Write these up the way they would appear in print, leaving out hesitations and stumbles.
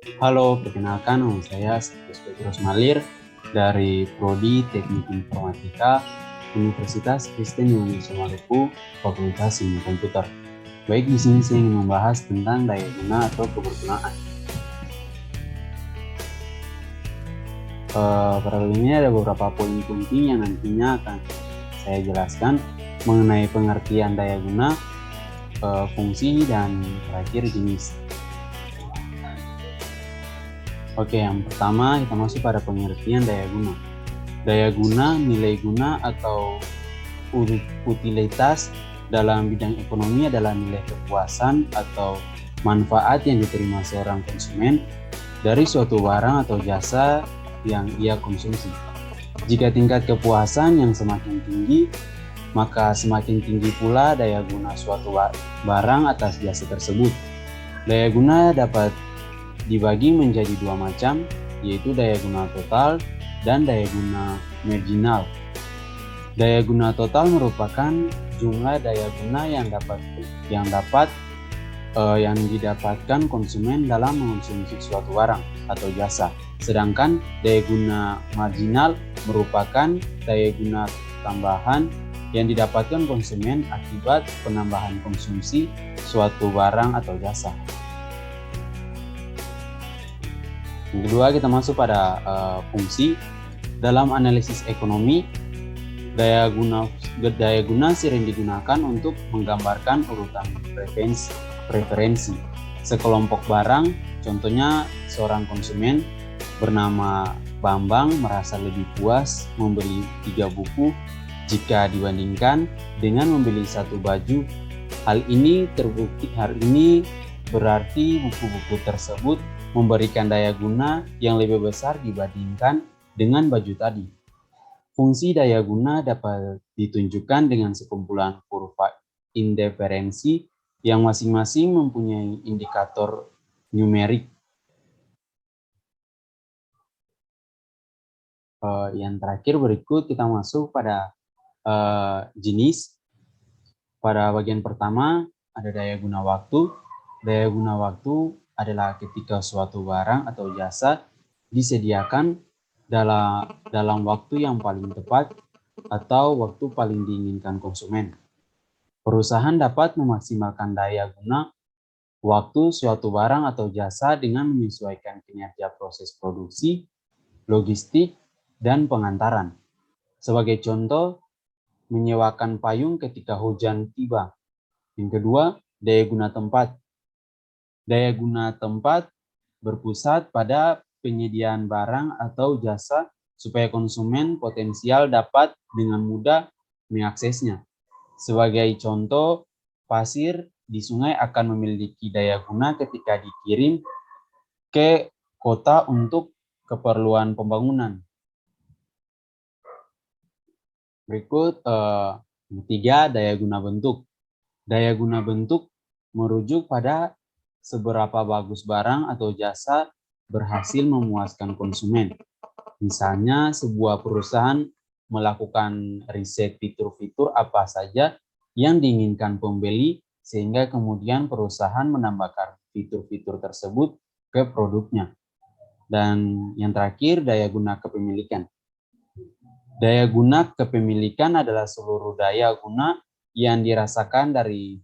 Halo, perkenalkan nama saya Stefanus Petrus Malir dari Prodi Teknik Informatika Universitas Kristen Indonesia Maluku, Fakultas Ilmu Komputer. Baik, di sini saya ingin membahas tentang daya guna atau kebergunaan. Pada kali ini ada beberapa poin penting yang nantinya akan saya jelaskan mengenai pengertian daya guna, fungsi, dan terakhir jenis. Oke, yang pertama kita masuk pada pengertian daya guna. Daya guna, nilai guna atau utilitas dalam bidang ekonomi adalah nilai kepuasan atau manfaat yang diterima seorang konsumen dari suatu barang atau jasa yang ia konsumsi. Jika tingkat kepuasan yang semakin tinggi, maka semakin tinggi pula daya guna suatu barang atas jasa tersebut. Daya guna dapat dibagi menjadi dua macam, yaitu daya guna total dan daya guna marginal. Daya guna total merupakan jumlah daya guna yang didapatkan konsumen dalam mengonsumsi suatu barang atau jasa. Sedangkan daya guna marginal merupakan daya guna tambahan yang didapatkan konsumen akibat penambahan konsumsi suatu barang atau jasa. Yang kedua, kita masuk pada fungsi. Dalam analisis ekonomi, daya guna sering digunakan untuk menggambarkan urutan preferensi sekelompok barang. Contohnya, seorang konsumen bernama Bambang merasa lebih puas membeli 3 buku jika dibandingkan dengan membeli 1 baju. Hal ini berarti buku-buku tersebut memberikan daya guna yang lebih besar dibandingkan dengan baju tadi. Fungsi daya guna dapat ditunjukkan dengan sekumpulan kurva indiferensi yang masing-masing mempunyai indikator numerik. Yang terakhir berikut kita masuk pada jenis. Pada bagian pertama ada daya guna waktu. Daya guna waktu adalah ketika suatu barang atau jasa disediakan dalam waktu yang paling tepat atau waktu paling diinginkan konsumen. Perusahaan dapat memaksimalkan daya guna waktu suatu barang atau jasa dengan menyesuaikan kinerja proses produksi, logistik, dan pengantaran. Sebagai contoh, menyewakan payung ketika hujan tiba. Yang kedua, daya guna tempat. Daya guna tempat berpusat pada penyediaan barang atau jasa supaya konsumen potensial dapat dengan mudah mengaksesnya. Sebagai contoh, pasir di sungai akan memiliki daya guna ketika dikirim ke kota untuk keperluan pembangunan. Berikut ketiga, daya guna bentuk. Daya guna bentuk merujuk pada seberapa bagus barang atau jasa berhasil memuaskan konsumen. Misalnya, sebuah perusahaan melakukan riset fitur-fitur apa saja yang diinginkan pembeli, sehingga kemudian perusahaan menambahkan fitur-fitur tersebut ke produknya. Dan yang terakhir, daya guna kepemilikan. Daya guna kepemilikan adalah seluruh daya guna yang dirasakan dari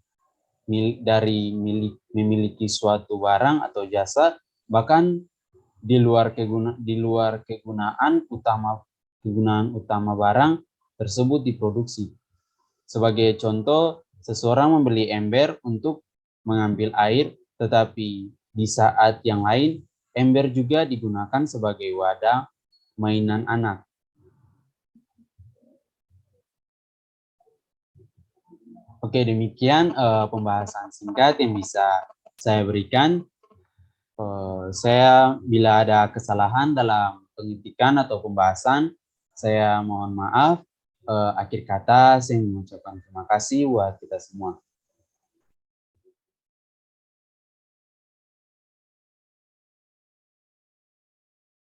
memiliki suatu barang atau jasa, bahkan di luar kegunaan utama barang tersebut diproduksi. Sebagai contoh, seseorang membeli ember untuk mengambil air, tetapi di saat yang lain, ember juga digunakan sebagai wadah mainan anak. Oke, demikian pembahasan singkat yang bisa saya berikan. Saya bila ada kesalahan dalam pengetikan atau pembahasan, saya mohon maaf. Akhir kata, saya mengucapkan terima kasih buat kita semua.